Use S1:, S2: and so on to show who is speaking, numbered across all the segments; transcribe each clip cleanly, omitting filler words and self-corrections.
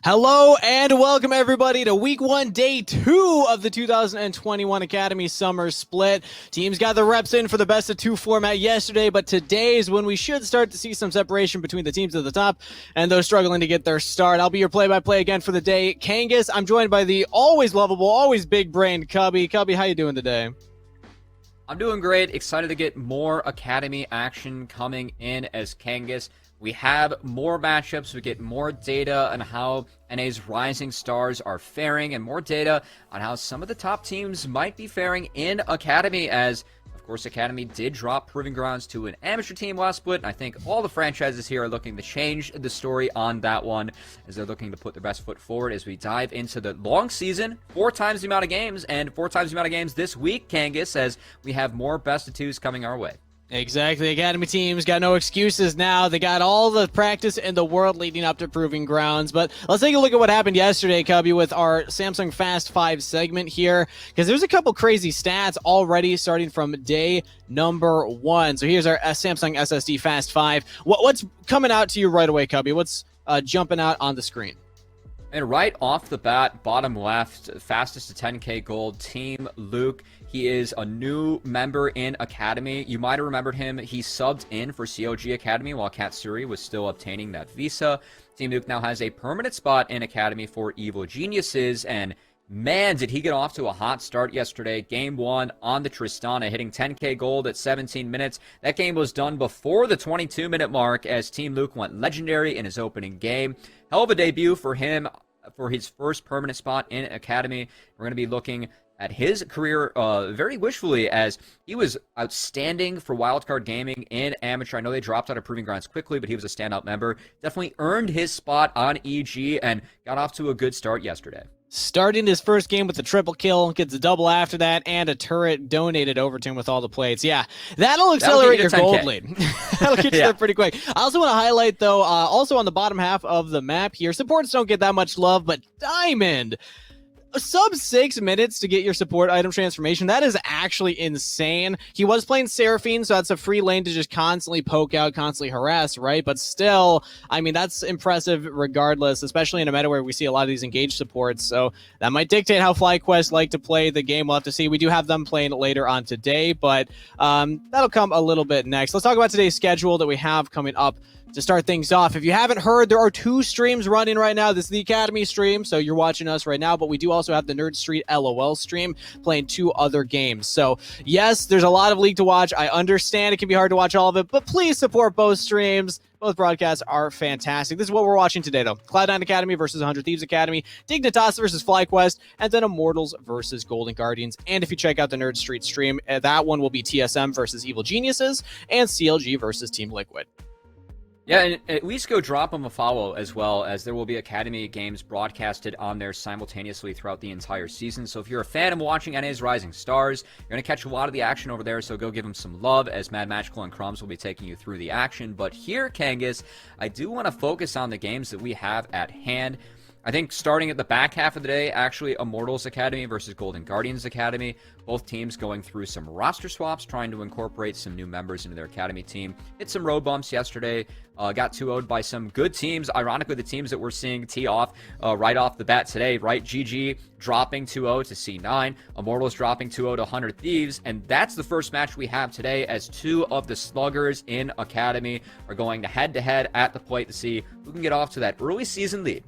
S1: Hello and welcome everybody to week 1, day 2 of the 2021 Academy Summer Split. Teams got the reps in for the best of 2 format yesterday, but today is when we should start to see some separation between the teams at the top and those struggling to get their start. I'll be your play-by-play again for the day. Kangas, I'm joined by the always lovable, always big-brained Cubby. Cubby, how you doing today?
S2: I'm doing great. Excited to get more Academy action coming in as Kangas. We have more matchups, we get more data on how NA's rising stars are faring, and more data on how some of the top teams might be faring in Academy, as, of course, Academy did drop Proving Grounds to an amateur team last split, and I think all the franchises here are looking to change the story on that one, as they're looking to put their best foot forward as we dive into the long season, 4 times the amount of games, and 4 times the amount of games this week, Kangas, as we have more best of 2s coming our way.
S1: Exactly. Academy teams got no excuses now. They got all the practice in the world leading up to Proving Grounds. But let's take a look at what happened yesterday, Cubby, with our Samsung Fast 5 segment here, because there's a couple crazy stats already starting from day number 1. So here's our Samsung SSD Fast 5. What's coming out to you right away, Cubby? What's jumping out on the screen?
S2: And right off the bat, bottom left, fastest to 10K gold, Team Luke. He is a new member in Academy. You might have remembered him. He subbed in for COG Academy while Katsuri was still obtaining that visa. Team Luke now has a permanent spot in Academy for Evil Geniuses, and man, did he get off to a hot start yesterday. Game 1 on the Tristana, hitting 10K gold at 17 minutes. That game was done before the 22-minute mark as Team Luke went legendary in his opening game. Hell of a debut for him for his first permanent spot in Academy. We're going to be looking at his career very wishfully, as he was outstanding for Wildcard Gaming in Amateur. I know they dropped out of Proving Grounds quickly, but he was a standout member. Definitely earned his spot on EG and got off to a good start yesterday.
S1: Starting his first game with a triple kill, gets a double after that, and a turret donated over to him with all the plates. Yeah, that'll accelerate your gold lead. That'll get you there pretty quick. I also want to highlight, though, also on the bottom half of the map here, supports don't get that much love, but Diamond, sub 6 minutes to get your support item transformation. That is actually insane. He was playing Seraphine, so that's a free lane to just constantly poke out, constantly harass, right? But still, I mean, that's impressive regardless, especially in a meta where we see a lot of these engaged supports. So that might dictate how FlyQuest like to play the game. We'll have to see. We do have them playing later on today, but that'll come a little bit next. Let's talk about today's schedule that we have coming up. To start things off, if you haven't heard, there are 2 streams running right now. This is the Academy stream, so you're watching us right now, but we do also have the Nerd Street LOL stream playing 2 other games. So yes, there's a lot of League to watch. I understand it can be hard to watch all of it, but please support both streams. Both broadcasts are fantastic. This is what we're watching today, though. Cloud9 Academy versus 100 Thieves Academy, Dignitas versus FlyQuest, and then Immortals versus Golden Guardians. And if you check out the Nerd Street stream, that one will be TSM versus Evil Geniuses and CLG versus Team Liquid.
S2: Yeah, and at least go drop them a follow, as well as there will be Academy games broadcasted on there simultaneously throughout the entire season. So if you're a fan of watching NA's Rising Stars, you're going to catch a lot of the action over there, so go give them some love, as Mad Magical and Crumbs will be taking you through the action. But here, Kangas, I do want to focus on the games that we have at hand. I think starting at the back half of the day, actually, Immortals Academy versus Golden Guardians Academy. Both teams going through some roster swaps, trying to incorporate some new members into their Academy team. Hit some road bumps yesterday. Got 2-0'd by some good teams. Ironically, the teams that we're seeing tee off right off the bat today, right? GG dropping 2-0 to C9. Immortals dropping 2-0 to 100 Thieves. And that's the first match we have today, as 2 of the sluggers in Academy are going to head-to-head at the plate to see who can get off to that early season lead.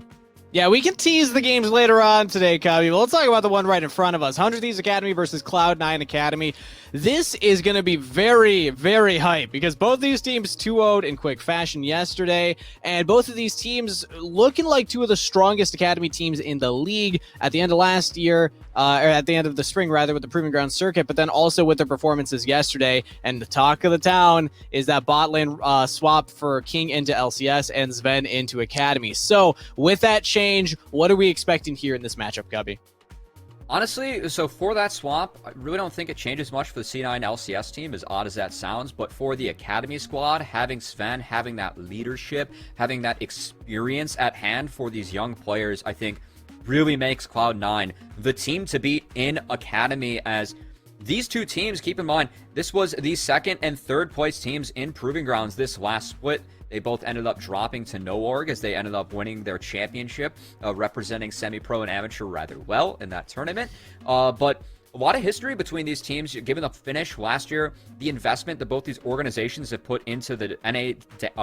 S1: Yeah, we can tease the games later on today, Cubby, but let's talk about the one right in front of us. 100 Thieves Academy versus Cloud9 Academy. This is going to be very, very hype, because both these teams 2-0'd in quick fashion yesterday, and both of these teams looking like 2 of the strongest Academy teams in the league at the end of last year, or at the end of the spring, rather, with the Proving Ground circuit, but then also with their performances yesterday. And the talk of the town is that bot lane swap for King into LCS and Sven into Academy. So with that change, what are we expecting here in this matchup, Gubby?
S2: Honestly, so for that swap, I really don't think it changes much for the C9 LCS team, as odd as that sounds, but for the Academy squad, having Sven, having that leadership, having that experience at hand for these young players, I think really makes Cloud9 the team to beat in Academy, as these two teams, keep in mind, this was the second and third place teams in Proving Grounds this last split. They both ended up dropping to no org as they ended up winning their championship, representing semi-pro and amateur rather well in that tournament. But a lot of history between these teams, given the finish last year, the investment that both these organizations have put into the NA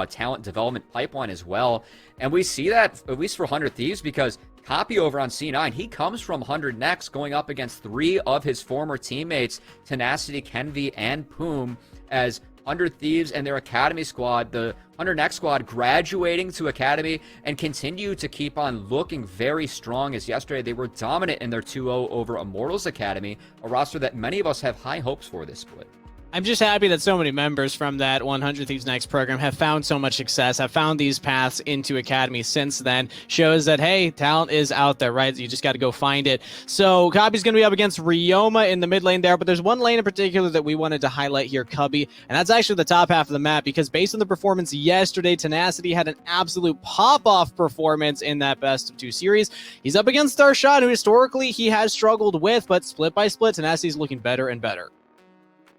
S2: talent development pipeline as well. And we see that, at least for 100 Thieves, because Copy over on C9, he comes from 100 Next going up against 3 of his former teammates, Tenacity, Kenvi, and Poom, as 100 Thieves and their Academy squad, the 100 Next squad, graduating to Academy and continue to keep on looking very strong, as yesterday they were dominant in their 2-0 over Immortals Academy, a roster that many of us have high hopes for this split.
S1: I'm just happy that so many members from that 100 Thieves Next program have found so much success, have found these paths into Academy since then. Shows that, hey, talent is out there, right? You just got to go find it. So Cubby's going to be up against Ryoma in the mid lane there, but there's one lane in particular that we wanted to highlight here, Cubby, and that's actually the top half of the map, because based on the performance yesterday, Tenacity had an absolute pop-off performance in that best of 2 series. He's up against Darshan, who historically he has struggled with, but split by split, Tenacity's looking better and better.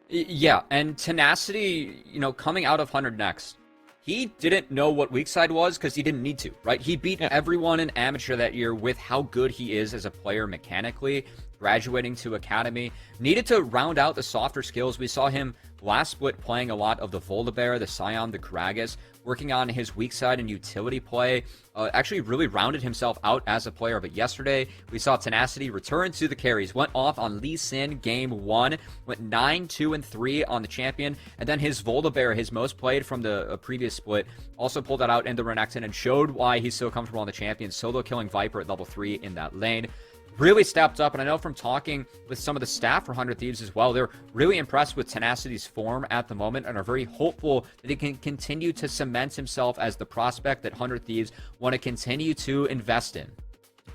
S2: Yeah, and Tenacity, coming out of 100 Next, he didn't know what weak side was because he didn't need to, right? He beat everyone in Amateur that year with how good he is as a player mechanically, graduating to Academy. Needed to round out the softer skills. We saw him last split playing a lot of the Volibear, the Scion, the Gragas, working on his weak side and utility play. Actually really rounded himself out as a player. But yesterday, we saw Tenacity return to the carries. Went off on Lee Sin game 1. Went 9-2-3 on the champion. And then his Volibear, his most played from the previous split, also pulled that out in the Renekton and showed why he's so comfortable on the champion. Solo killing Viper at level 3 in that lane. Really stepped up, and I know from talking with some of the staff for 100 Thieves as well, they're really impressed with Tenacity's form at the moment and are very hopeful that he can continue to cement himself as the prospect that 100 Thieves want to continue to invest in.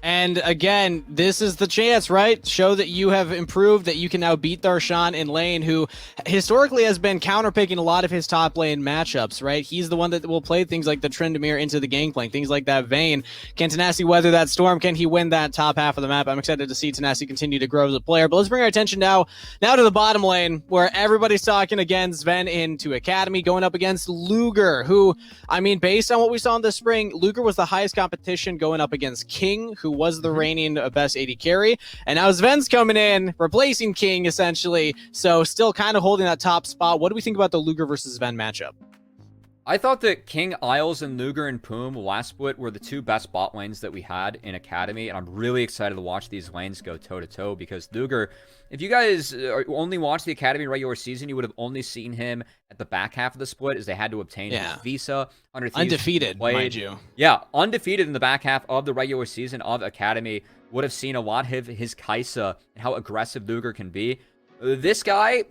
S1: And again, this is the chance, right? Show that you have improved, that you can now beat Darshan in lane, who historically has been counterpicking a lot of his top lane matchups, right? He's the one that will play things like the Tryndamere into the Gangplank, things like that Vayne. Can Tenacity weather that storm? Can he win that top half of the map? I'm excited to see Tenacity continue to grow as a player. But let's bring our attention now to the bottom lane, where everybody's talking again Sven into Academy, going up against Luger, who, I mean, based on what we saw in the spring, Luger was the highest competition going up against King, who was the reigning best AD carry, and now Sven's coming in, replacing King essentially, so still kind of holding that top spot. What do we think about the Luger versus Sven matchup?
S2: I thought that King, Isles, and Luger and Poom last split were the 2 best bot lanes that we had in Academy, and I'm really excited to watch these lanes go toe-to-toe, because Luger, if you guys only watched the Academy regular season, you would have only seen him at the back half of the split, as they had to obtain his visa.
S1: Undefeated, mind you.
S2: Yeah, undefeated in the back half of the regular season of Academy. Would have seen a lot of his Kaisa and how aggressive Luger can be. This guy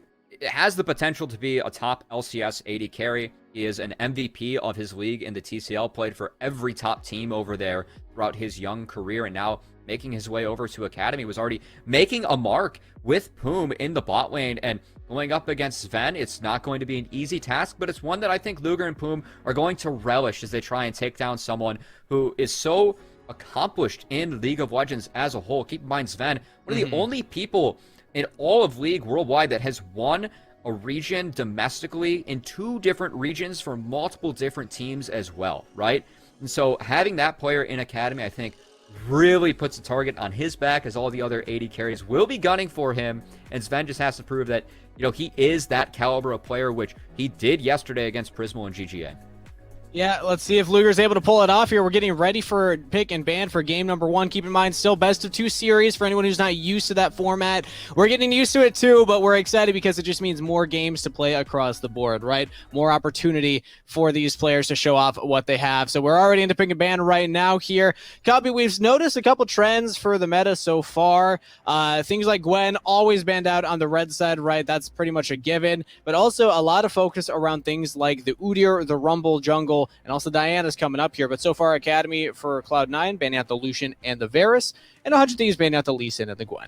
S2: has the potential to be a top LCS AD carry. He is an MVP of his league in the TCL, played for every top team over there throughout his young career, and now making his way over to Academy, was already making a mark with Poom in the bot lane, and going up against Sven, it's not going to be an easy task, but it's one that I think Luger and Poom are going to relish as they try and take down someone who is so accomplished in League of Legends as a whole. Keep in mind, Sven, one of the only people in all of League worldwide that has won a region domestically in 2 different regions for multiple different teams as well, right? And so having that player in Academy, I think, really puts a target on his back, as all the other AD carries will be gunning for him, and Sven just has to prove that, he is that caliber of player, which he did yesterday against Prismal and GGA. Yeah, let's see if Luger's able to pull it off here. We're getting ready for pick and ban for game number 1. Keep in mind, still best of 2 series for anyone who's not used to that format. We're getting used to it too, but we're excited because it just means more games to play across the board, right? More opportunity for these players to show off what they have. So we're already into pick and ban right now here. Copy, we've noticed a couple trends for the meta so far. Things like Gwen, always banned out on the red side, right? That's pretty much a given. But also a lot of focus around things like the Udyr, the Rumble, Jungle, and also Diana's coming up here. But so far, Academy for Cloud9 banning out the Lucian and the Varus, and 100 Thieves banning out the Lee Sin and the Gwen.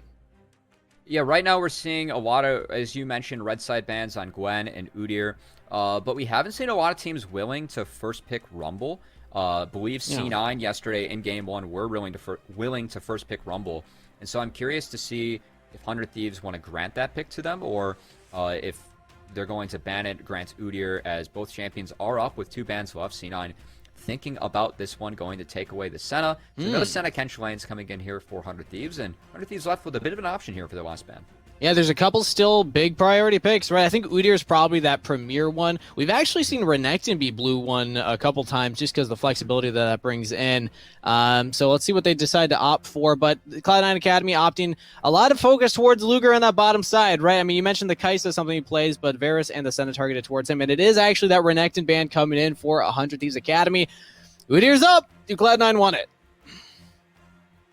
S2: Yeah, right now we're seeing a lot of, as you mentioned, red side bans on Gwen and Udyr, but we haven't seen a lot of teams willing to first pick Rumble. Believe C9 yesterday in game 1 were willing to first pick Rumble, and so I'm curious to see if 100 Thieves want to grant that pick to them, or if they're going to ban it, grant Udyr, as both champions are up with 2 bans left. C9 thinking about this one, going to take away the Senna. So another Senna Kench lanes coming in here for 100 Thieves, and 100 Thieves left with a bit of an option here for their last ban.
S1: Yeah, there's a couple still big priority picks, right? I think Udyr is probably that premier one. We've actually seen Renekton be blue one a couple times just because of the flexibility that brings in. So let's see what they decide to opt for. But Cloud9 Academy opting a lot of focus towards Luger on that bottom side, right? I mean, you mentioned the Kai'Sa, something he plays, but Varus and the Senna targeted towards him. And it is actually that Renekton ban coming in for 100 Thieves Academy. Udyr's up. Do Cloud9 want it?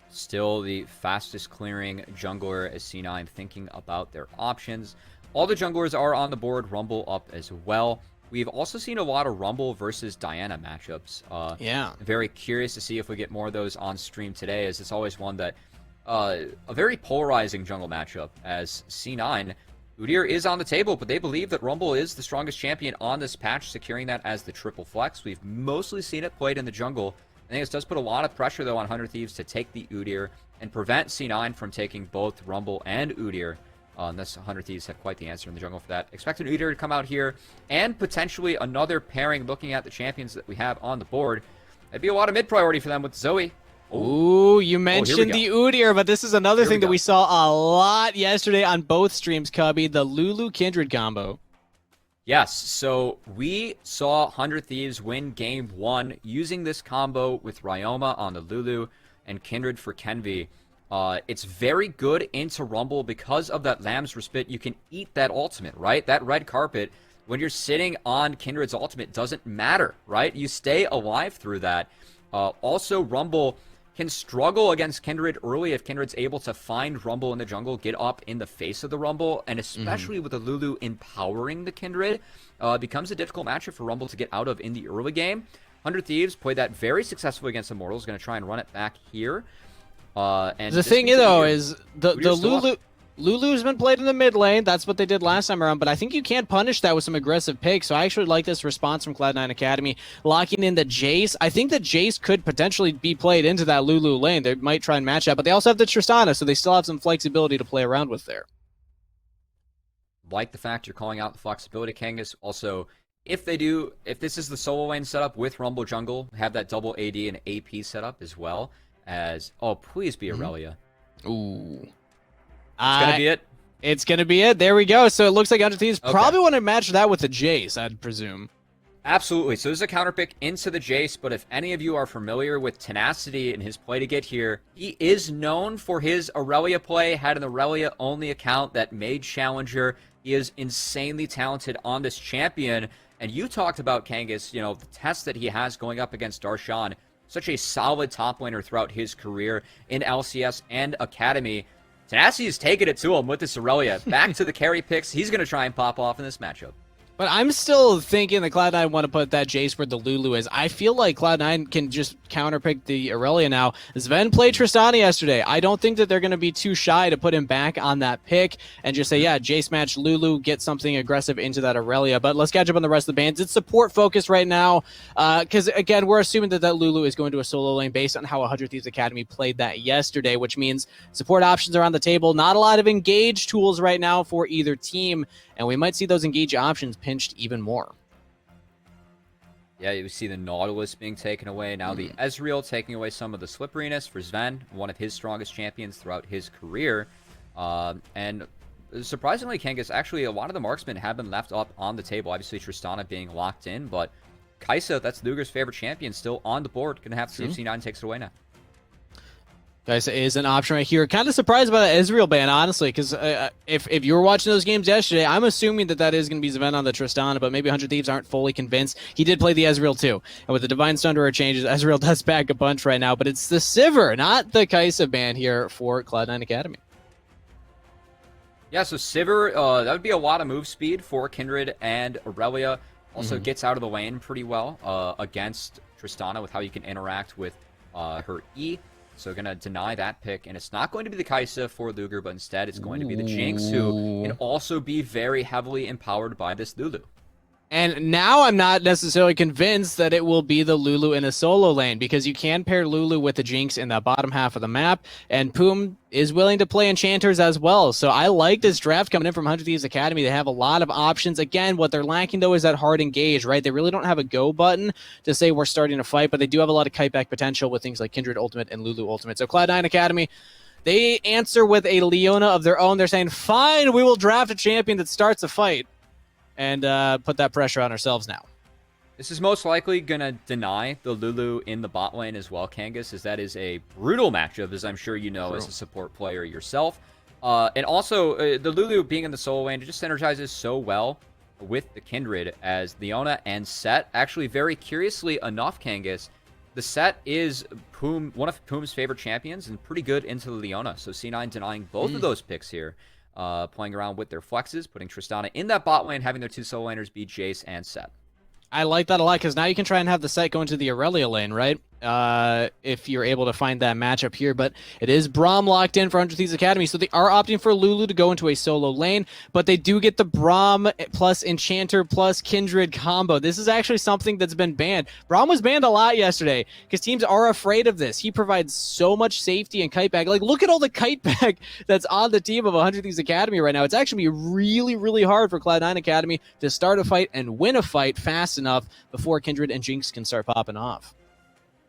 S2: Still the fastest clearing jungler as C9 thinking about their options. All the junglers are on the board, Rumble up as well. We've also seen a lot of Rumble versus Diana matchups.
S1: Yeah.
S2: Very curious to see if we get more of those on stream today, as it's always one that a very polarizing jungle matchup, as C9, Udyr is on the table, but they believe that Rumble is the strongest champion on this patch, securing that as the triple flex. We've mostly seen it played in the jungle. I think this does put a lot of pressure, though, on 100 Thieves to take the Udyr and prevent C9 from taking both Rumble and Udyr. Unless 100 Thieves have quite the answer in the jungle for that. Expect an Udyr to come out here, and potentially another pairing looking at the champions that we have on the board. That'd be a lot of mid-priority for them with Zoe.
S1: Ooh, you mentioned the Udyr, but this is another thing that we saw a lot yesterday on both streams, Cubby, the Lulu Kindred combo.
S2: Yes, so we saw 100 Thieves win Game 1 using this combo with Ryoma on the Lulu and Kindred for Kenvi. It's very good into Rumble because of that Lamb's Respite. You can eat that ultimate, right? That red carpet, when you're sitting on Kindred's ultimate, doesn't matter, right? You stay alive through that. Also, Rumble can struggle against Kindred early if Kindred's able to find Rumble in the jungle, get up in the face of the Rumble, and especially with the Lulu empowering the Kindred, becomes a difficult matchup for Rumble to get out of in the early game. 100 Thieves played that very successfully against Immortals, going to try and run it back here. And
S1: the thing, though, is the Lulu's been played in the mid lane. That's what they did last time around, but I think you can punish that with some aggressive picks. So I actually like this response from Cloud9 Academy, locking in the Jace. I think that Jace could potentially be played into that Lulu lane. They might try and match that, but they also have the Tristana, so they still have some flexibility to play around with there.
S2: Like the fact you're calling out the flexibility, Kangas. Also, if this is the solo lane setup with Rumble Jungle, have that double AD and AP setup as well as, oh, please be Aurelia.
S1: Ooh.
S2: It's going to be it.
S1: It's going to be it. There we go. So it looks like 100 Thieves probably want to match that with the Jace, I'd presume.
S2: Absolutely. So this is a counter pick into the Jace, but if any of you are familiar with Tenacity and his play to get here, he is known for his Aurelia play, had an Aurelia-only account that made Challenger. He is insanely talented on this champion, and you talked about, Kangas, you know, the test that he has going up against Darshan, such a solid top laner throughout his career in LCS and Academy. Tenacity is taking it to him with this Aurelia. Back to the carry picks. He's going to try and pop off in this matchup.
S1: But I'm still thinking that Cloud9 want to put that Jace where the Lulu is. I feel like Cloud9 can just counterpick the Aurelia now. Sven played Tristana yesterday. I don't think that they're going to be too shy to put him back on that pick and just say, yeah, Jace match Lulu, get something aggressive into that Aurelia. But let's catch up on the rest of the bans. It's support focus right now because, again, we're assuming that Lulu is going to a solo lane based on how 100 Thieves Academy played that yesterday, which means support options are on the table. Not a lot of engage tools right now for either team, and we might see those engage options pinched even more.
S2: Yeah, you see the Nautilus being taken away. Now the Ezreal taking away some of the slipperiness for Sven, one of his strongest champions throughout his career. And surprisingly, Kangas, actually a lot of the marksmen have been left up on the table. Obviously, Tristana being locked in, but Kai'Sa, that's Luger's favorite champion, still on the board. Going to have to see if C9 takes it away now.
S1: Kai'Sa is an option right here. Kind of surprised by the Ezreal ban, honestly, because if you were watching those games yesterday, I'm assuming that is going to be Sven on the Tristana, but maybe 100 Thieves aren't fully convinced. He did play the Ezreal too, and with the Divine Sunderer changes, Ezreal does back a bunch right now, but it's the Sivir, not the Kai'Sa ban here for Cloud9 Academy.
S2: Yeah, so Sivir, that would be a lot of move speed for Kindred and Aurelia. Also gets out of the lane pretty well against Tristana with how you can interact with her E. So going to deny that pick, and it's not going to be the Kai'Sa for Luger, but instead it's going to be the Jinx, who can also be very heavily empowered by this Lulu.
S1: And now I'm not necessarily convinced that it will be the Lulu in a solo lane, because you can pair Lulu with the Jinx in the bottom half of the map, and Poom is willing to play enchanters as well. So I like this draft coming in from 100 Thieves Academy. They have a lot of options. Again, what they're lacking though is that hard engage, right? They really don't have a go button to say we're starting to fight, but they do have a lot of kiteback potential with things like Kindred Ultimate and Lulu Ultimate. So Cloud9 Academy, they answer with a Leona of their own. They're saying, fine, we will draft a champion that starts a fight, and put that pressure on ourselves now.
S2: This is most likely going to deny the Lulu in the bot lane as well, Kangas, as that is a brutal matchup, as I'm sure you know as a support player yourself. And also, the Lulu being in the solo lane, it just synergizes so well with the Kindred, as Leona and Set. Actually, very curiously enough, Kangas, the Set is one of Poom's favorite champions and pretty good into the Leona. So C9 denying both of those picks here. Playing around with their flexes, putting Tristana in that bot lane, having their two solo laners be Jace and Set.
S1: I like that a lot, because now you can try and have the Set go into the Aurelia lane, right? If you're able to find that matchup here. But it is Braum locked in for 100 Thieves Academy, so they are opting for Lulu to go into a solo lane, but they do get the Braum plus Enchanter plus Kindred combo. This is actually something that's been banned. Braum was banned a lot yesterday, because teams are afraid of this. He provides so much safety and kiteback. Like, look at all the kiteback that's on the team of 100 Thieves Academy right now. It's actually really, really hard for Cloud9 Academy to start a fight and win a fight fast enough before Kindred and Jinx can start popping off.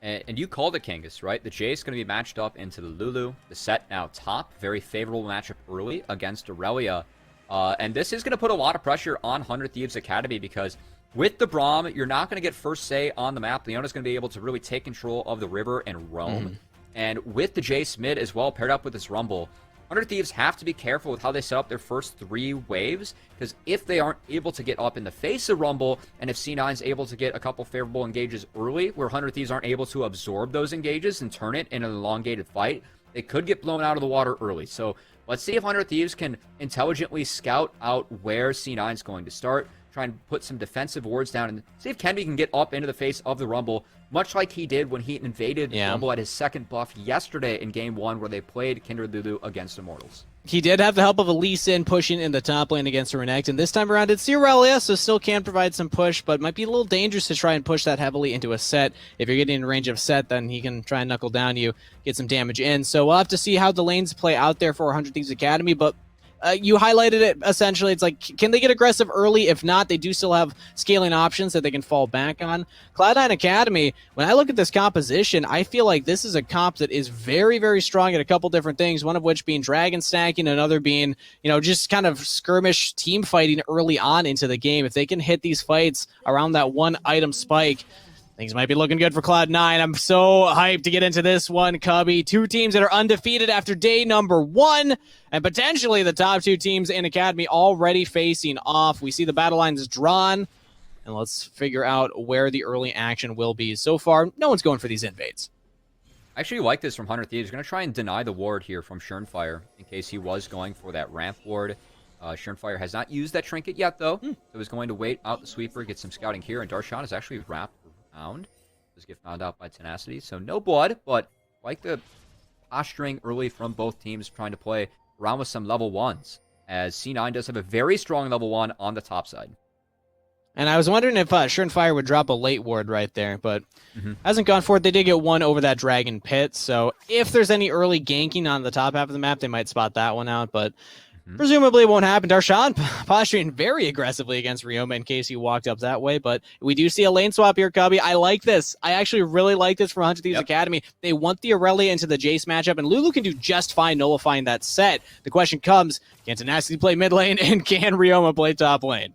S2: And you called it, Kangas, right? The Jace going to be matched up into the Lulu. The Set now top. Very favorable matchup early against Aurelia. And this is going to put a lot of pressure on 100 Thieves Academy, because with the Braum, you're not going to get first say on the map. Leona's going to be able to really take control of the river and roam. And with the Jace mid as well, paired up with this Rumble, 100 Thieves have to be careful with how they set up their first 3 waves, because if they aren't able to get up in the face of Rumble, and if C9 is able to get a couple favorable engages early, where 100 Thieves aren't able to absorb those engages and turn it in an elongated fight, they could get blown out of the water early. So let's see if 100 Thieves can intelligently scout out where C9 is going to start, try and put some defensive wards down, and see if Kenby can get up into the face of the Rumble, much like he did when he invaded Rumble at his second buff yesterday in Game 1, where they played Kindred Lulu against Immortals.
S1: He did have the help of a Lee Sin pushing in the top lane against Renekton, and this time around it's Aurelia, so still can provide some push, but might be a little dangerous to try and push that heavily into a Set. If you're getting in range of Set, then he can try and knuckle down you, get some damage in. So we'll have to see how the lanes play out there for 100 Thieves Academy, but you highlighted it essentially. It's like, can they get aggressive early? If not, they do still have scaling options that they can fall back on. Cloud9 Academy, when I look at this composition, I feel like this is a comp that is very, very strong at a couple different things, one of which being dragon stacking, another being, just kind of skirmish team fighting early on into the game. If they can hit these fights around that one item spike, things might be looking good for Cloud9. I'm so hyped to get into this one, Cubby. 2 teams that are undefeated after day number 1, and potentially the top 2 teams in Academy already facing off. We see the battle lines drawn, and let's figure out where the early action will be. So far, no one's going for these invades.
S2: I actually like this from 100 Thieves. Going to try and deny the ward here from Schernfire, in case he was going for that ramp ward. Schernfire has not used that trinket yet, though, so he's going to wait out the sweeper, get some scouting here, and Darshan is actually wrapped. Does get found out by Tenacity, so no blood, but like the posturing early from both teams, trying to play around with some level 1s, as C9 does have a very strong level 1 on the top side.
S1: And I was wondering if Schernfire would drop a late ward right there, but hasn't gone for it. They did get one over that Dragon Pit, so if there's any early ganking on the top half of the map, they might spot that one out, but presumably it won't happen. Darshan posturing very aggressively against Ryoma in case he walked up that way, but we do see a lane swap here, Cubby. I like this. I actually really like this from 100 Thieves Academy. They want the Aurelia into the Jace matchup, and Lulu can do just fine nullifying that Set. The question comes, can Tenacity play mid lane, and can Ryoma play top lane?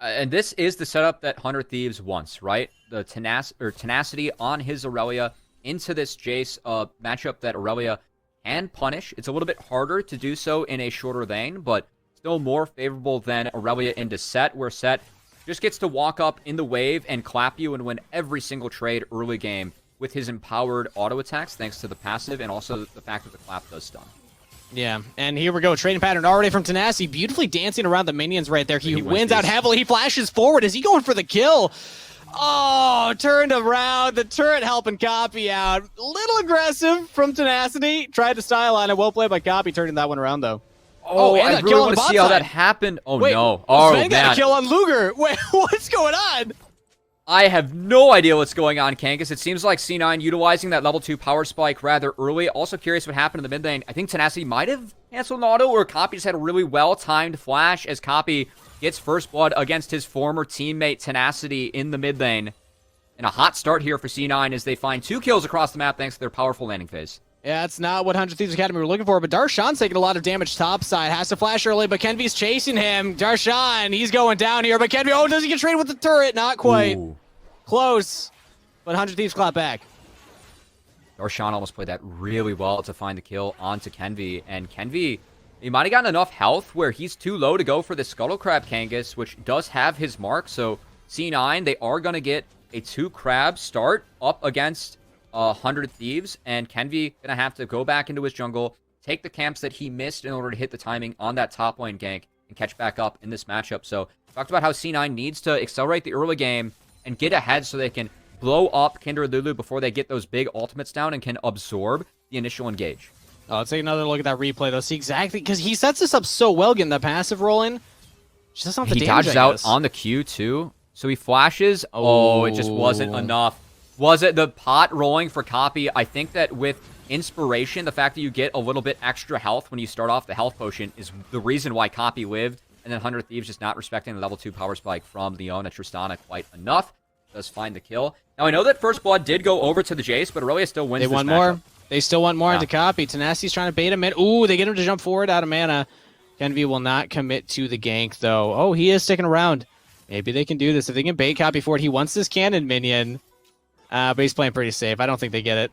S2: And this is the setup that 100 Thieves wants, right? The Tenacity on his Aurelia into this Jace matchup that Aurelia can punish. It's a little bit harder to do so in a shorter lane, but still more favorable than Aurelia into Set, where Set just gets to walk up in the wave and clap you and win every single trade early game with his empowered auto attacks, thanks to the passive and also the fact that the clap does stun.
S1: Yeah, and here we go. Trading pattern already from Tenacity, beautifully dancing around the minions right there. He wins out heavily. He flashes forward. Is he going for the kill? Oh, turned around. The turret helping Copy out. A little aggressive from Tenacity. Tried to style on it. Well played by Copy, turning that one around, though.
S2: Oh,
S1: and
S2: I really want to see how that happened. Oh,
S1: wait,
S2: no. Oh,
S1: Sven got
S2: man.
S1: a kill on Luger. Wait, what's going on?
S2: I have no idea what's going on, Kangas. It seems like C9 utilizing that level 2 power spike rather early. Also curious what happened in the mid lane. I think Tenacity might have canceled an auto, or Copy just had a really well-timed flash as Copy gets first blood against his former teammate Tenacity in the mid lane. And a hot start here for C9 as they find 2 kills across the map thanks to their powerful landing phase.
S1: Yeah, that's not what 100 Thieves Academy were looking for, but Darshan's taking a lot of damage topside. Has to flash early, but Kenvy's chasing him. Darshan, he's going down here, but Kenvy, oh, does he get traded with the turret? Not quite.
S2: Ooh.
S1: Close, but 100 Thieves clap back.
S2: Darshan almost played that really well to find the kill onto Kenvy, and Kenvy, he might have gotten enough health where he's too low to go for the Scuttle Crab Kangas, which does have his mark, so C9, they are going to get a 2 crab start up against 100 Thieves, and Kenvy gonna have to go back into his jungle, take the camps that he missed in order to hit the timing on that top lane gank, and catch back up in this matchup. So, talked about how C9 needs to accelerate the early game and get ahead so they can blow up Kindred Lulu before they get those big ultimates down and can absorb the initial engage.
S1: Oh, let's take another look at that replay, though. See exactly, because he sets this up so well, getting the passive rolling. Just not the
S2: he
S1: damage,
S2: dodges out on the Q, too. So he flashes. Oh, it just wasn't enough. Was it the pot rolling for Copy? I think that with Inspiration, the fact that you get a little bit extra health when you start off the health potion is the reason why Copy lived. And then 100 Thieves just not respecting the level 2 power spike from Leona Tristana quite enough. Does find the kill. Now, I know that First Blood did go over to the Jace, but Aurelia still wins this
S1: They want
S2: matchup.
S1: more. They still want more into Copy. Tenacity's trying to bait him in. Ooh, they get him to jump forward out of mana. Kenvy will not commit to the gank, though. Oh, he is sticking around. Maybe they can do this. If they can bait Copy forward, he wants this cannon minion. But he's playing pretty safe. I don't think they get it.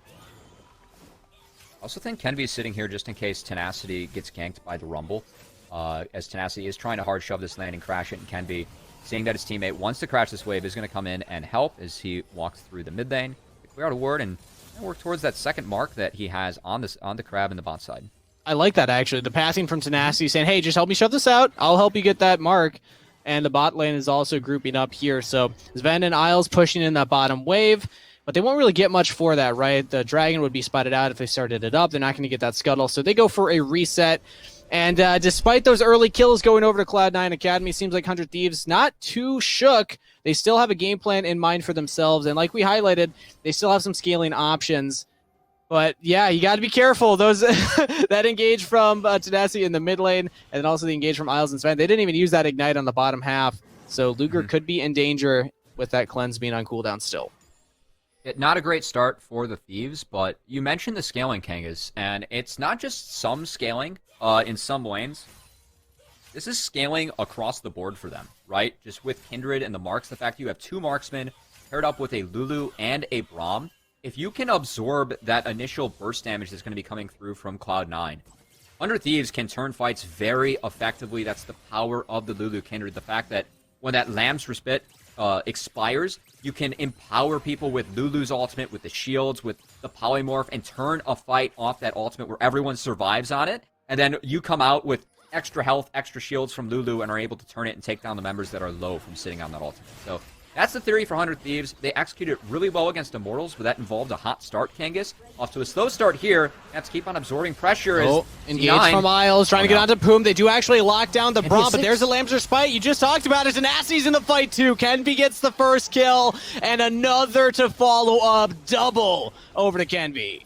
S2: I also think Kenvy's sitting here just in case Tenacity gets ganked by the Rumble. As Tenacity is trying to hard shove this lane and crash it, and Kenvy, seeing that his teammate wants to crash this wave, is going to come in and help as he walks through the mid lane, clear out a ward, and work towards that second mark that he has on the crab in the bot side.
S1: I like that, actually. The passing from Tenacity saying, hey, just help me shove this out. I'll help you get that mark. And the bot lane is also grouping up here. So Sven and Isles pushing in that bottom wave. But they won't really get much for that, right? The dragon would be spotted out if they started it up. They're not going to get that scuttle. So they go for a reset. And despite those early kills going over to Cloud9 Academy, seems like 100 Thieves not too shook. They still have a game plan in mind for themselves. And like we highlighted, they still have some scaling options. But yeah, you got to be careful. Those that engage from Tenacity in the mid lane, and then also the engage from Isles and Sven. They didn't even use that ignite on the bottom half. So Luger could be in danger with that cleanse being on cooldown still.
S2: Not a great start for the Thieves, but you mentioned the scaling, Kangas, and it's not just some scaling in some lanes. This is scaling across the board for them, right? Just with Kindred and the marks, the fact that you have 2 marksmen paired up with a Lulu and a Braum. If you can absorb that initial burst damage that's going to be coming through from Cloud9, 100 Thieves can turn fights very effectively. That's the power of the Lulu Kindred. The fact that when that Lamb's Respite expires, you can empower people with Lulu's ultimate, with the shields, with the polymorph, and turn a fight off that ultimate where everyone survives on it. And then you come out with extra health, extra shields from Lulu, and are able to turn it and take down the members that are low from sitting on that ultimate. So that's the theory for 100 Thieves. They executed really well against Immortals, but that involved a hot start, Kangas. Off to a slow start here. Have to keep on absorbing pressure.
S1: Engage from Isles, trying to get onto Poom. They do actually lock down the Braum, but there's a Lamb's Respite. You just talked about it. Tenacity's in the fight too. Kenvy gets the first kill, and another to follow up. Double over to Kenvy.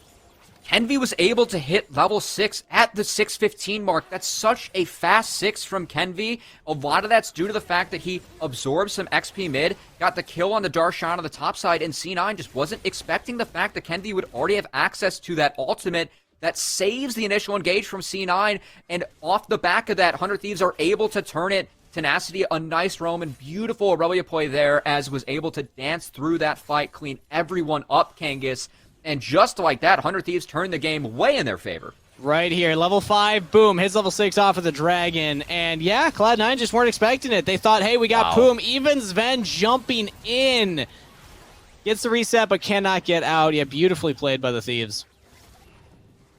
S2: Kenvy was able to hit level 6 at the 6:15 mark. That's such a fast 6 from Kenvy. A lot of that's due to the fact that he absorbed some XP mid, got the kill on the Darshan on the top side, and C9 just wasn't expecting the fact that Kenvy would already have access to that ultimate that saves the initial engage from C9, and off the back of that, 100 Thieves are able to turn it. Tenacity, a nice roam and beautiful Aurelia play there, as was able to dance through that fight, clean everyone up, Kangas. And just like that, 100 Thieves turned the game way in their favor.
S1: Right here, level 5, boom, hits level 6 off of the Dragon. And yeah, Cloud9 just weren't expecting it. They thought, hey, we got Poom. Even Sven jumping in. Gets the reset, but cannot get out. Yeah, beautifully played by the Thieves.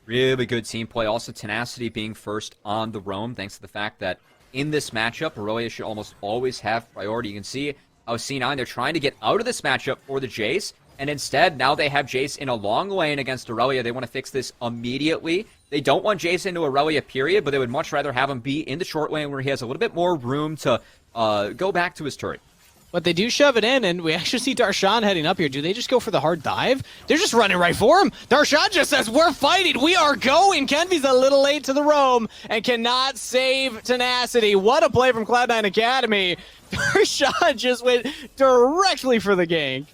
S2: Really good team play. Also, Tenacity being first on the roam, thanks to the fact that in this matchup, Aurelia should almost always have priority. You can see how C9, they're trying to get out of this matchup for the Jace. And instead, now they have Jace in a long lane against Aurelia. They want to fix this immediately. they don't want Jason to Aurelia, period, but they would much rather have him be in the short lane where he has a little bit more room to go back to his turret.
S1: But they do shove it in, and we actually see Darshan heading up here. Do they just go for the hard dive? They're just running right for him. Darshan just says, we're fighting. We are going. Kenvy's a little late to the roam and cannot save Tenacity. What a play from Cloud9 Academy. Darshan just went directly for the gank.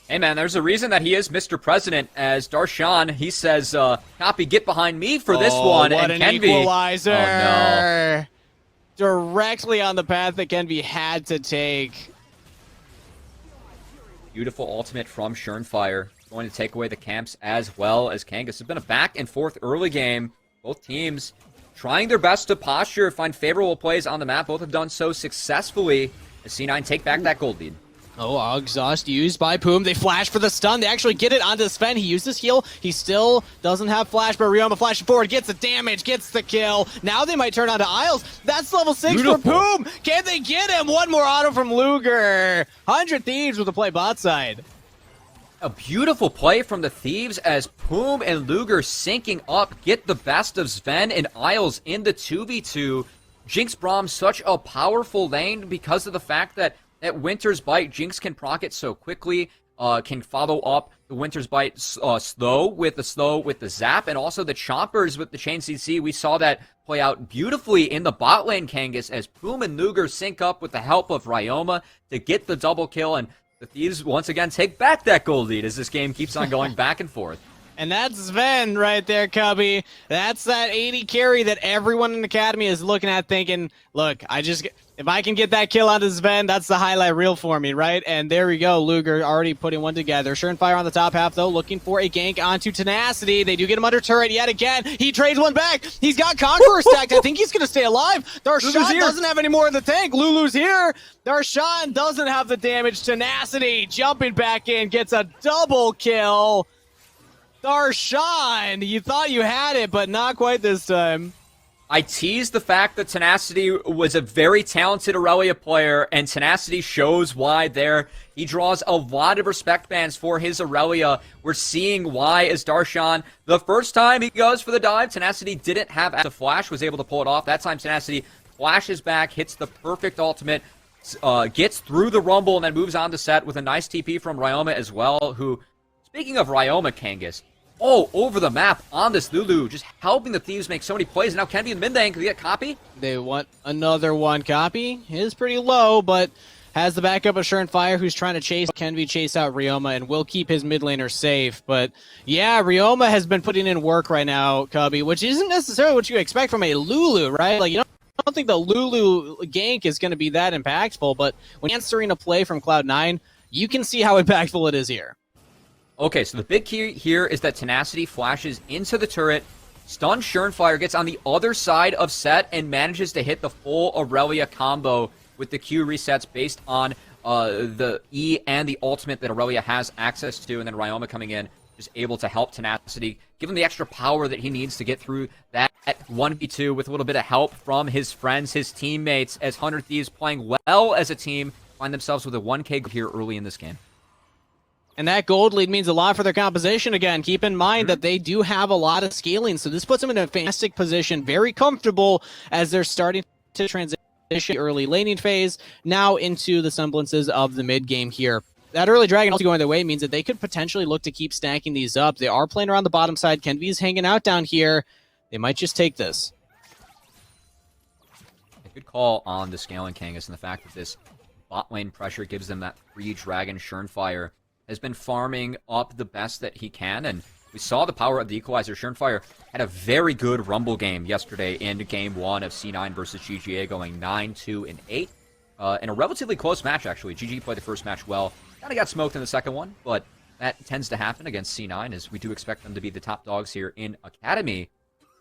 S2: Hey, man, there's a reason that he is Mr. President, as Darshan, he says, copy, get behind me for this one.
S1: What
S2: and
S1: an
S2: Kenvy,
S1: equalizer.
S2: Oh, no.
S1: Directly on the path that Kenvy had to take.
S2: Beautiful ultimate from Schernfire. Going to take away the camps as well as Kangas. It's been a back and forth early game. Both teams trying their best to posture, find favorable plays on the map. Both have done so successfully as C9 take back that gold lead.
S1: Oh, exhaust used by Poom. They flash for the stun. They actually get it onto Sven. He uses heal. He still doesn't have flash, but Ryoma flashes forward, gets the damage, gets the kill. Now they might turn on to Isles. That's level 6
S2: Beautiful.
S1: for Poom. Can they get him? One more auto from Luger. 100 Thieves with the play bot side.
S2: A beautiful play from the Thieves as Poom and Luger syncing up, get the best of Sven and Isles in the 2v2. Jinx Braum, such a powerful lane because of the fact that at Winter's Bite, Jinx can proc it so quickly, can follow up the Winter's Bite slow with the zap, and also the choppers with the chain CC. We saw that play out beautifully in the bot lane, Kangas, as Poom and Luger sync up with the help of Ryoma to get the double kill, and the Thieves once again take back that gold lead as this game keeps on going back and forth.
S1: And that's Sven right there, Cubby. That's that 80 carry that everyone in the Academy is looking at thinking, look, if I can get that kill onto Sven, that's the highlight reel for me, right? And there we go. Luger already putting one together. Schernfire on the top half, though, looking for a gank onto Tenacity. They do get him under turret yet again. He trades one back. He's got Conqueror stacked. I think he's going to stay alive. Darshan doesn't have any more in the tank. Lulu's here. Darshan doesn't have the damage. Tenacity jumping back in, gets a double kill. Darshan, you thought you had it, but not quite this time.
S2: I teased the fact that Tenacity was a very talented Aurelia player, and Tenacity shows why there. He draws a lot of respect bans for his Aurelia. We're seeing why as Darshan, the first time he goes for the dive, Tenacity didn't have the flash, was able to pull it off. That time Tenacity flashes back, hits the perfect ultimate, gets through the rumble, and then moves on to set with a nice TP from Ryoma as well, who, speaking of Ryoma, Kangas, over the map on this Lulu, just helping the Thieves make so many plays. And now Kenvy in mid lane, can they get copy?
S1: They want another one. Copy is pretty low, but has the backup of Schernfire, who's trying to chase Kenvy, chase out Ryoma, and will keep his mid laner safe. But yeah, Ryoma has been putting in work right now, Cubby, which isn't necessarily what you expect from a Lulu, right? Like, you don't think the Lulu gank is going to be that impactful, but when answering a play from Cloud9, you can see how impactful it is here.
S2: Okay, so the big key here is that Tenacity flashes into the turret, stuns Schernfire, gets on the other side of set, and manages to hit the full Aurelia combo with the Q resets based on the E and the ultimate that Aurelia has access to, and then Ryoma coming in, just able to help Tenacity, give him the extra power that he needs to get through that 1v2 with a little bit of help from his friends, his teammates, as 100 Thieves playing well as a team, find themselves with a 1K here early in this game.
S1: And that gold lead means a lot for their composition again. Keep in mind that they do have a lot of scaling, so this puts them in a fantastic position, very comfortable as they're starting to transition early laning phase, now into the semblances of the mid game here. That early dragon also going their way means that they could potentially look to keep stacking these up. They are playing around the bottom side. Kenvy's hanging out down here. They might just take this.
S2: A good call on the scaling, Kangas, and the fact that this bot lane pressure gives them that free dragon. Schernfire has been farming up the best that he can, and we saw the power of the equalizer. Schernfire had a very good Rumble game yesterday in Game 1 of C9 versus GGA, going 9-2 and 8. In a relatively close match, actually. GG played the first match well. Kind of got smoked in the second one, but that tends to happen against C9, as we do expect them to be the top dogs here in Academy.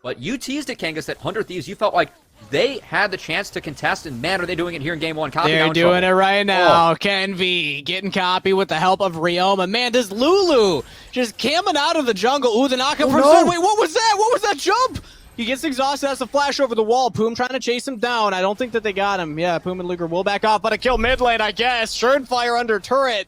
S2: But you teased it, Kangas, that 100 Thieves, you felt like they had the chance to contest, and man, are they doing it here in Game 1. Copy
S1: They're doing it right now. Kenvy getting copy with the help of Ryoma. Man, does Lulu just camming out of the jungle. Ooh, the knockup from Sven. Wait, what was that? What was that jump? He gets exhausted, has to flash over the wall. Poom trying to chase him down. I don't think that they got him. Yeah, Poom and Luger will back off, but a kill mid lane, I guess. Schernfire under turret.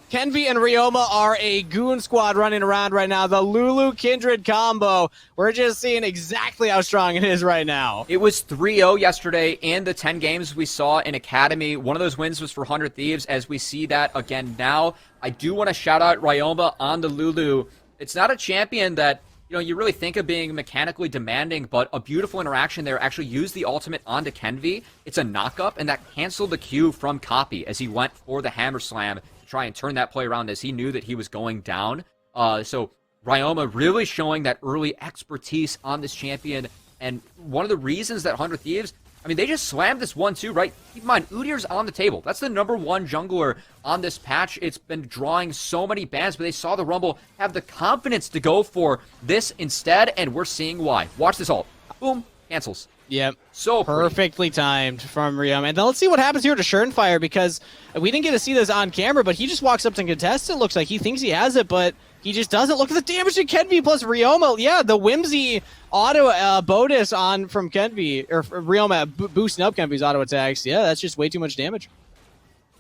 S1: Kenvi and Ryoma are a goon squad running around right now. The Lulu Kindred combo. We're just seeing exactly how strong it is right now.
S2: It was 3-0 yesterday in the 10 games we saw in Academy. One of those wins was for 100 Thieves, as we see that again now. I do want to shout out Ryoma on the Lulu. It's not a champion that you really think of being mechanically demanding, but a beautiful interaction there. Actually used the ultimate onto Kenvi. It's a knock-up, and that canceled the Q from Copy as he went for the Hammer Slam try and turn that play around as he knew that he was going down. So Ryoma really showing that early expertise on this champion. And one of the reasons that 100 Thieves, they just slammed this 1-2, right? Keep in mind, Udyr's on the table. That's the #1 jungler on this patch. It's been drawing so many bans, but they saw the Rumble have the confidence to go for this instead, and we're seeing why. Watch this ult. Boom. Cancels.
S1: Yep.
S2: So
S1: perfectly timed from Ryoma. And then let's see what happens here to Schernfire, because we didn't get to see this on camera, but he just walks up to contest. It looks like he thinks he has it, but he just doesn't. Look at the damage to Kenvi plus Ryoma. Yeah, the whimsy auto bonus on from Kenvi, or Ryoma boosting up Kenvi's auto attacks. Yeah, that's just way too much damage.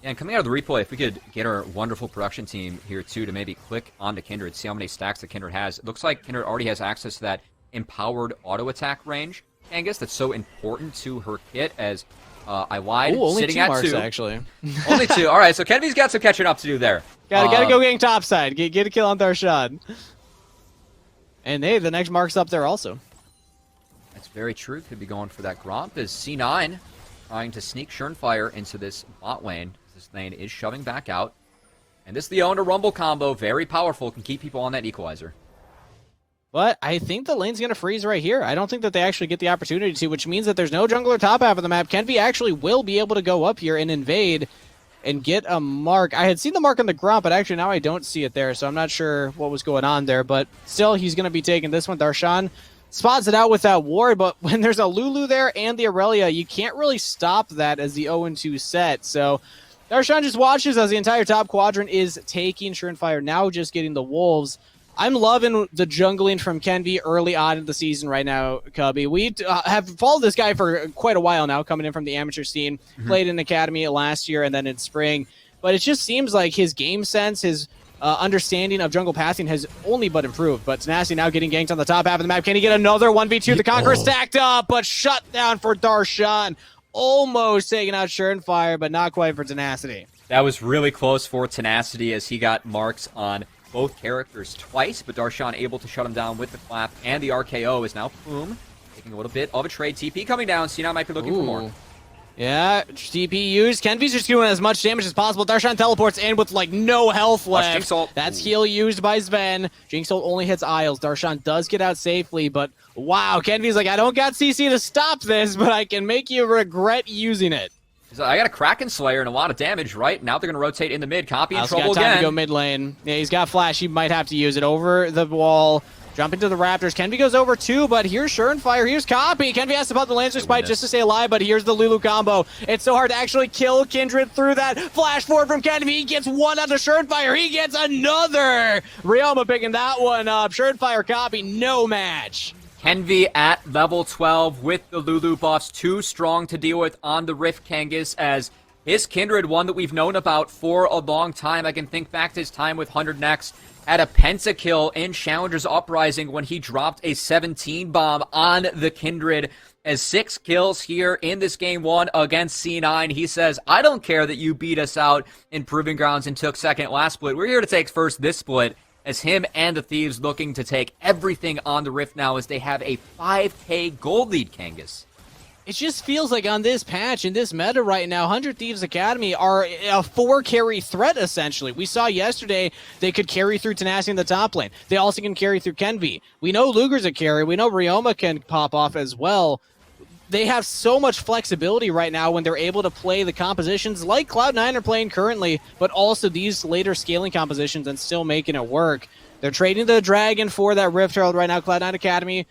S2: And coming out of the replay, if we could get our wonderful production team here too to maybe click onto Kindred, see how many stacks that Kindred has. It looks like Kindred already has access to that empowered auto attack range. Angus, that's so important to her kit, as I lied.
S1: Ooh, only
S2: sitting
S1: 2
S2: at
S1: marks,
S2: 2.
S1: Actually.
S2: Only 2. All right, so Kenvi's got some catching up to do there.
S1: Gotta go getting topside. Get a kill on Darshan. And hey, the next mark's up there also.
S2: That's very true. Could be going for that Gromp. Is C9 trying to sneak Schernfire into this bot lane. This lane is shoving back out. And this Leona Rumble combo, very powerful, can keep people on that equalizer.
S1: But I think the lane's going to freeze right here. I don't think that they actually get the opportunity to, which means that there's no jungler top half of the map. Kenvi actually will be able to go up here and invade and get a mark. I had seen the mark on the Gromp, but actually now I don't see it there, so I'm not sure what was going on there. But still, he's going to be taking this one. Darshan spots it out with that ward, but when there's a Lulu there and the Aurelia, you can't really stop that as the 0-2 set. So Darshan just watches as the entire top quadrant is taking Schernfire, now just getting the Wolves. I'm loving the jungling from Kenvi early on in the season right now, Cubby. We have followed this guy for quite a while now, coming in from the amateur scene, played in Academy last year and then in spring. But it just seems like his game sense, his understanding of jungle passing has only but improved. But Tenacity now getting ganked on the top half of the map. Can he get another 1v2? The Conqueror stacked up, but shut down for Darshan. Almost taking out Schernfire, but not quite for Tenacity.
S2: That was really close for Tenacity as he got marks on both characters twice, but Darshan able to shut him down with the clap, and the RKO is now Plume taking a little bit of a trade. TP coming down. C9 might be looking for more.
S1: Yeah, TP used. Kenvi's just doing as much damage as possible. Darshan teleports in with like no health left.
S2: Jinx ult.
S1: That's heal used by Sven. Jinx ult only hits Isles. Darshan does get out safely, but wow, Kenvi's like, I don't got CC to stop this, but I can make you regret using it.
S2: So I got a Kraken Slayer and a lot of damage, right? Now they're going to rotate in the mid. Copy in trouble
S1: got time
S2: again.
S1: To go mid lane. Yeah, he's got flash. He might have to use it over the wall. Jump into the Raptors. Kenvi goes over 2, but here's Schernfire. Here's Copy. Kenvi has to pop the Lancer Spite just to stay alive, but here's the Lulu combo. It's so hard to actually kill Kindred through that. Flash forward from Kenvi. He gets one out of Schernfire. He gets another. Ryoma picking that one up. Schernfire Copy, no match.
S2: Kenvi at level 12 with the Lulu buffs, too strong to deal with on the Rift Kangas, as his Kindred, one that we've known about for a long time. I can think back to his time with 100 Next, had a pentakill in Challengers Uprising when he dropped a 17 bomb on the Kindred. As 6 kills here in this game 1 against C9. He says, I don't care that you beat us out in Proving Grounds and took second last split. We're here to take first this split. As him and the Thieves looking to take everything on the Rift now as they have a 5k gold lead, Kangas.
S1: It just feels like on this patch, in this meta right now, 100 Thieves Academy are a 4-carry threat, essentially. We saw yesterday they could carry through Tenacity in the top lane. They also can carry through Kenvi. We know Luger's a carry. We know Ryoma can pop off as well. They have so much flexibility right now when they're able to play the compositions like Cloud9 are playing currently, but also these later scaling compositions and still making it work. They're trading the Dragon for that Rift Herald right now, Cloud9 Academy.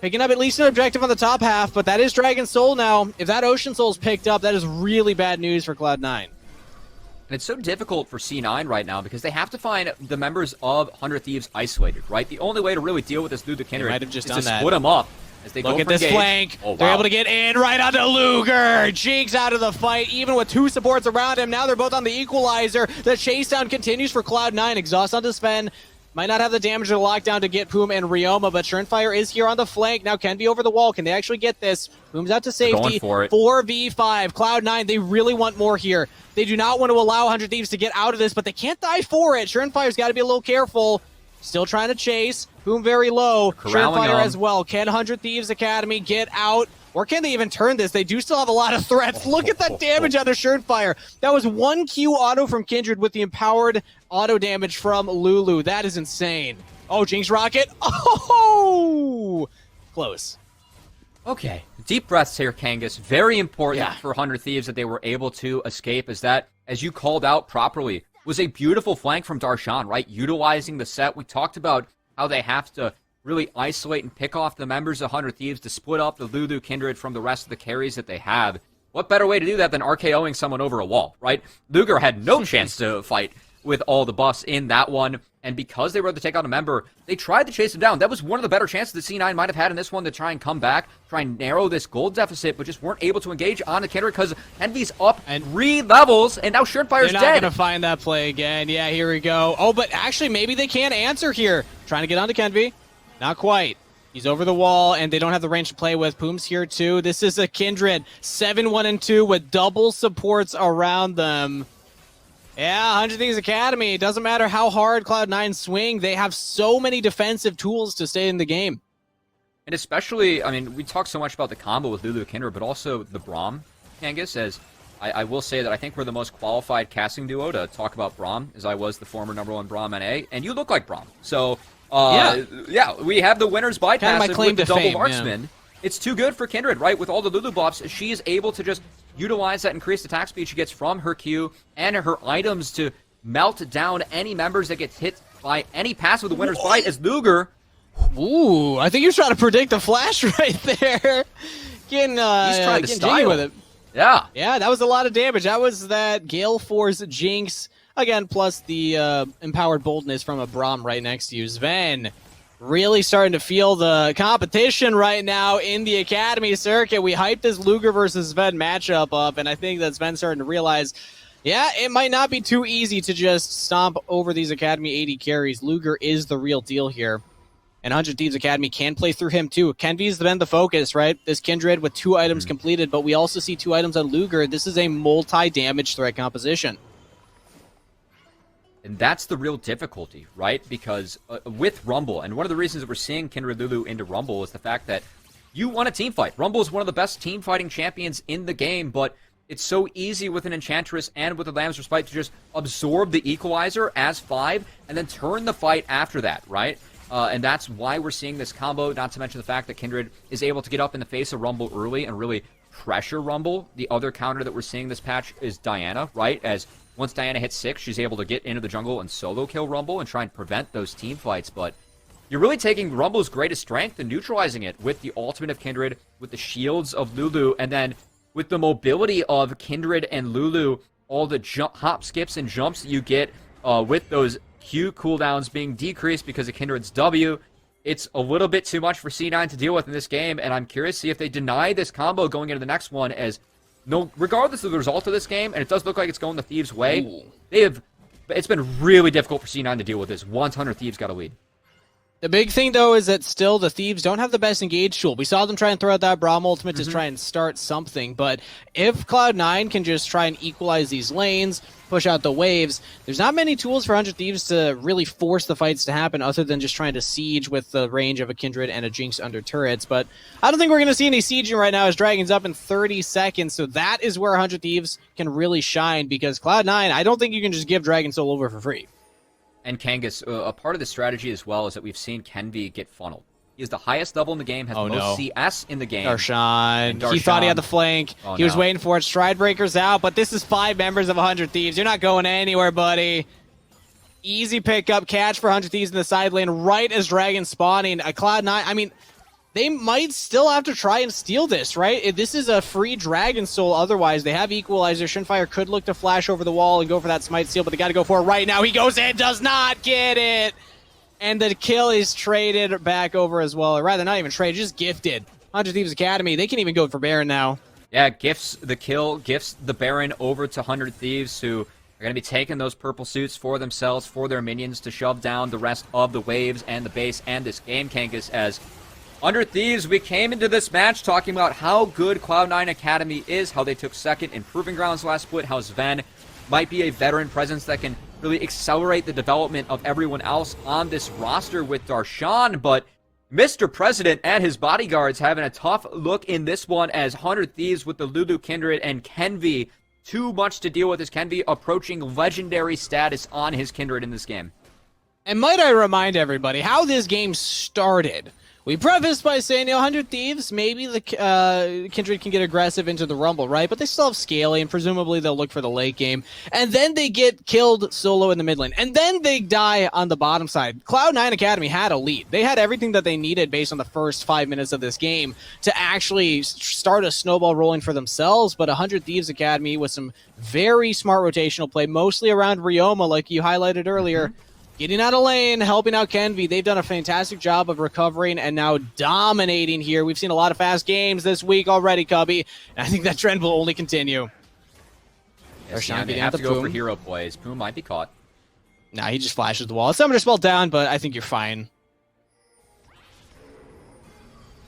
S1: Picking up at least an objective on the top half, but that is Dragon Soul now. If that Ocean Soul's picked up, that is really bad news for Cloud9.
S2: And it's so difficult for C9 right now because they have to find the members of 100 Thieves isolated, right? The only way to really deal with this Lulu Kindred is to split them up. as they
S1: Look
S2: go
S1: at
S2: for
S1: this
S2: engage.
S1: flank.
S2: Oh, wow.
S1: They're able to get in right onto Luger. Jinx out of the fight, even with 2 supports around him. Now they're both on the equalizer. The chase down continues for Cloud9. Exhaust onto Sven. Might not have the damage of the lockdown to get Poom and Ryoma, but Surenfire is here on the flank. Now Kenvi over the wall. Can they actually get this? Poom's out to safety.
S2: Going for it.
S1: 4v5. Cloud9, they really want more here. They do not want to allow 100 Thieves to get out of this, but they can't die for it. Surenfire's got to be a little careful. Still trying to chase. Poom very low. Surefire as well. Can 100 Thieves Academy get out? Or can they even turn this? They do still have a lot of threats. Look at that damage out of Surenfire. That was 1 Q auto from Kindred with the empowered auto damage from Lulu. That is insane. Oh, Jinx Rocket. Oh! Close.
S2: Okay. Deep breaths here, Kangas. Very important for 100 Thieves that they were able to escape, as that, as you called out properly, was a beautiful flank from Darshan, right? Utilizing the set. We talked about how they have to really isolate and pick off the members of 100 Thieves to split up the Lulu Kindred from the rest of the carries that they have. What better way to do that than RKOing someone over a wall, right? Luger had no chance to fight with all the buffs in that one, and because they were able to take out a member, they tried to chase him down. That was one of the better chances that C9 might have had in this one to try and come back, try and narrow this gold deficit, but just weren't able to engage on the Kindred because Envy's up and 3 levels, and now Surefire's dead.
S1: They're not going to find that play again. Yeah, here we go. Oh, but actually, maybe they can answer here. Trying to get onto Kenvi. Not quite. He's over the wall, and they don't have the range to play with. Poom's here, too. This is a Kindred 7-1-2 with double supports around them. Yeah, 100 Thieves Academy. It doesn't matter how hard Cloud9 swing. They have so many defensive tools to stay in the game.
S2: And especially, I mean, we talk so much about the combo with Lulu Kindred, but also the Braum, Kangas, as I will say that I think we're the most qualified casting duo to talk about Braum, as I was the former #1 Braum NA, and you look like Braum. So, yeah, we have the winner's bite passive with the double marksman. Yeah. It's too good for Kindred, right? With all the Lulu buffs, she is able to just utilize that increased attack speed she gets from her Q and her items to melt down any members that get hit by any pass with the winner's bite as Luger.
S1: Ooh, I think you're trying to predict the flash right there. He's
S2: trying to style
S1: with it.
S2: Yeah.
S1: Yeah, that was a lot of damage. That was that Gale Force Jinx. Again, plus the empowered boldness from a Braum right next to you. Sven really starting to feel the competition right now in the Academy circuit. We hyped this Luger versus Sven matchup up, and I think that Sven's starting to realize, yeah, it might not be too easy to just stomp over these Academy AD carries. Luger is the real deal here. And 100 Thieves Academy can play through him too. Kenvi's been the focus, right? This Kindred with 2 items completed, but we also see 2 items on Luger. This is a multi-damage threat composition.
S2: And that's the real difficulty, right? Because with Rumble, and one of the reasons that we're seeing Kindred Lulu into Rumble is the fact that you want a team fight. Rumble is one of the best team fighting champions in the game, but it's so easy with an Enchantress and with a Lamb's Respite to just absorb the Equalizer as 5 and then turn the fight after that, right? And that's why we're seeing this combo, not to mention the fact that Kindred is able to get up in the face of Rumble early and really pressure Rumble. The other counter that we're seeing this patch is Diana, right? As once Diana hits 6, she's able to get into the jungle and solo kill Rumble and try and prevent those team fights. But you're really taking Rumble's greatest strength and neutralizing it with the ultimate of Kindred, with the shields of Lulu, and then with the mobility of Kindred and Lulu, all the hop, skips, and jumps that you get with those Q cooldowns being decreased because of Kindred's W. It's a little bit too much for C9 to deal with in this game, and I'm curious to see if they deny this combo going into the next one, as no, regardless of the result of this game, and it does look like it's going the Thieves' way, it's been really difficult for C9 to deal with this once 100 Thieves got a lead.
S1: The big thing, though, is that still the Thieves don't have the best engage tool. We saw them try and throw out that Braum ultimate to try and start something, but if Cloud9 can just try and equalize these lanes, push out the waves, there's not many tools for 100 Thieves to really force the fights to happen other than just trying to siege with the range of a Kindred and a Jinx under turrets. But I don't think we're going to see any sieging right now as Dragon's up in 30 seconds, so that is where 100 Thieves can really shine, because Cloud9, I don't think you can just give Dragon Soul over for free.
S2: And Kangas, a part of the strategy as well is that we've seen Kenvi get funneled. He is the highest level in the game, has the most CS in the game.
S1: Darshan. He thought he had the flank. He was waiting for it. Stride Breaker's out, but this is 5 members of 100 Thieves. You're not going anywhere, buddy. Easy pickup, catch for 100 Thieves in the side lane right as Dragon's spawning. A Cloud9, I mean, they might still have to try and steal this, right? This is a free Dragon Soul otherwise. They have Equalizer. Surenfire could look to flash over the wall and go for that Smite Steal, but they got to go for it right now. He goes in, does not get it. And the kill is traded back over as well. Or rather, not even traded, just gifted 100 Thieves Academy, they can even go for Baron now.
S2: Yeah, gifts the kill, gifts the Baron over to 100 Thieves, who are going to be taking those purple suits for themselves, for their minions, to shove down the rest of the waves and the base and this game, Kangas, as 100 Thieves, we came into this match talking about how good Cloud9 Academy is, how they took second in Proving Grounds last split, how Sven might be a veteran presence that can really accelerate the development of everyone else on this roster with Darshan, but Mr. President and his bodyguards having a tough look in this one as 100 Thieves with the Lulu Kindred and Kenvi. Too much to deal with as Kenvi approaching legendary status on his Kindred in this game.
S1: And might I remind everybody how this game started? We prefaced by saying, 100 Thieves, maybe the Kindred can get aggressive into the Rumble, right? But they still have scaling, and presumably they'll look for the late game. And then they get killed solo in the mid lane. And then they die on the bottom side. Cloud9 Academy had a lead. They had everything that they needed based on the first 5 minutes of this game to actually start a snowball rolling for themselves. But 100 Thieves Academy with some very smart rotational play, mostly around Ryoma, like you highlighted earlier. Getting out of lane, helping out Kenvi. They've done a fantastic job of recovering and now dominating here. We've seen a lot of fast games this week already, Cubby. And I think that trend will only continue.
S2: Yes, they have to go for hero plays. Poom might be caught.
S1: Nah, he just flashes the wall. Summoner spell down, but I think you're fine.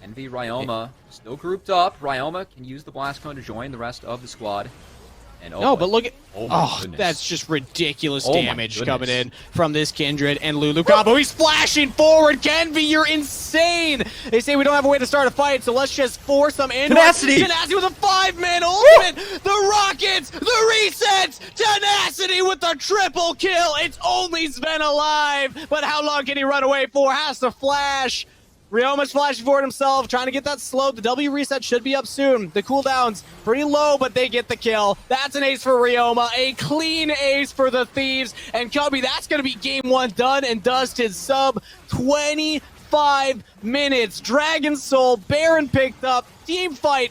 S2: Kenvi, Ryoma, still grouped up. Ryoma can use the Blast Cone to join the rest of the squad. And
S1: no, but look at... Oh, that's just ridiculous damage coming in from this Kindred and Lulu combo. He's flashing forward. Kenvi, you're insane. They say we don't have a way to start a fight, so let's just force them in.
S2: Tenacity!
S1: Tenacity with a 5-man ultimate. The rockets, the resets. Tenacity with the triple kill. It's only Sven alive, but how long can he run away for? Has to flash. Ryoma's flashing forward himself, trying to get that slow. The W reset should be up soon. The cooldown's pretty low, but they get the kill. That's an ace for Ryoma. A clean ace for the Thieves. And Cubby, that's going to be game one done and dust his sub. 25 minutes. Dragon Soul, Baron picked up. Team fight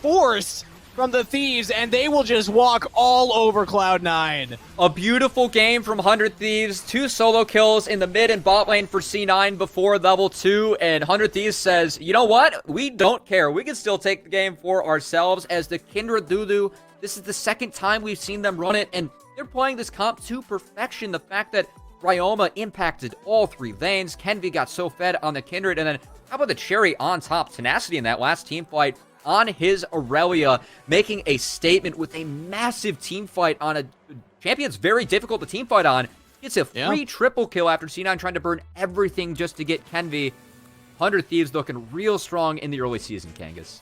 S1: forced from the Thieves, and they will just walk all over Cloud9.
S2: A beautiful game from 100 Thieves. 2 solo kills in the mid and bot lane for C9 before level 2, and 100 Thieves says, you know what? We don't care. We can still take the game for ourselves as the Kindred Lulu. This is the second time we've seen them run it, and they're playing this comp to perfection. The fact that Ryoma impacted all 3 lanes. Kenvi got so fed on the Kindred, and then how about the cherry on top? Tenacity in that last team fight on his Aurelia, making a statement with a massive team fight on a champion that's very difficult to team fight on. Gets a free triple kill after C9 trying to burn everything just to get Kenvi. 100 Thieves looking real strong in the early season, Kangas.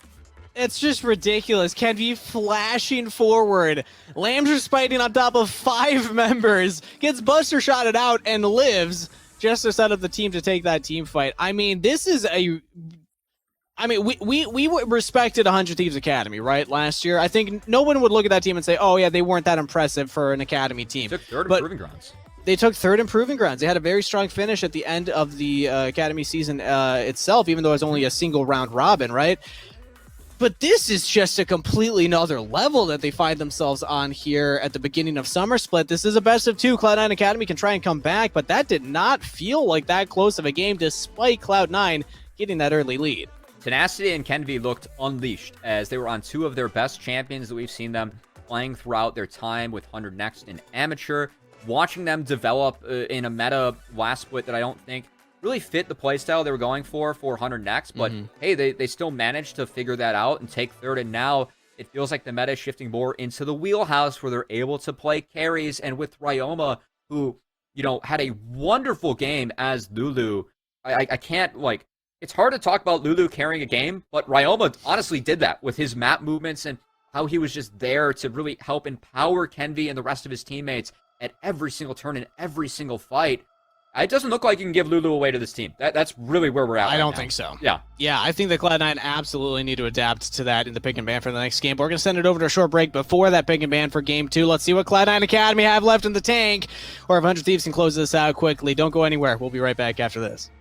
S1: It's just ridiculous. Kenvi flashing forward. Lambs are spiting on top of 5 members. Gets buster shotted out and lives just to set up the team to take that team fight. I mean, this is a... I mean, we respected 100 Thieves Academy, right, last year. I think no one would look at that team and say, oh, yeah, they weren't that impressive for an Academy team.
S2: They took third in Proving Grounds.
S1: They took third in Proving Grounds. They had a very strong finish at the end of the Academy season itself, even though it was only a single round robin, right? But this is just a completely another level that they find themselves on here at the beginning of Summer Split. This is a best of 2. Cloud9 Academy can try and come back, but that did not feel like that close of a game despite Cloud9 getting that early lead.
S2: Tenacity and Kenvi looked unleashed as they were on 2 of their best champions that we've seen them playing throughout their time with 100 Next in Amateur. Watching them develop in a meta last split that I don't think really fit the playstyle they were going for 100 Next, but hey, they still managed to figure that out and take third, and now it feels like the meta is shifting more into the wheelhouse where they're able to play carries, and with Ryoma, who, you know, had a wonderful game as Lulu, I can't, like, it's hard to talk about Lulu carrying a game, but Ryoma honestly did that with his map movements and how he was just there to really help empower Kenvi and the rest of his teammates at every single turn and every single fight. It doesn't look like you can give Lulu away to this team. That's really where we're at.
S1: I don't think so.
S2: Yeah.
S1: Yeah, I think that Cloud9 absolutely need to adapt to that in the pick and ban for the next game. But we're going to send it over to a short break before that pick and ban for game 2. Let's see what Cloud9 Academy have left in the tank, or if 100 Thieves can close this out quickly. Don't go anywhere. We'll be right back after this.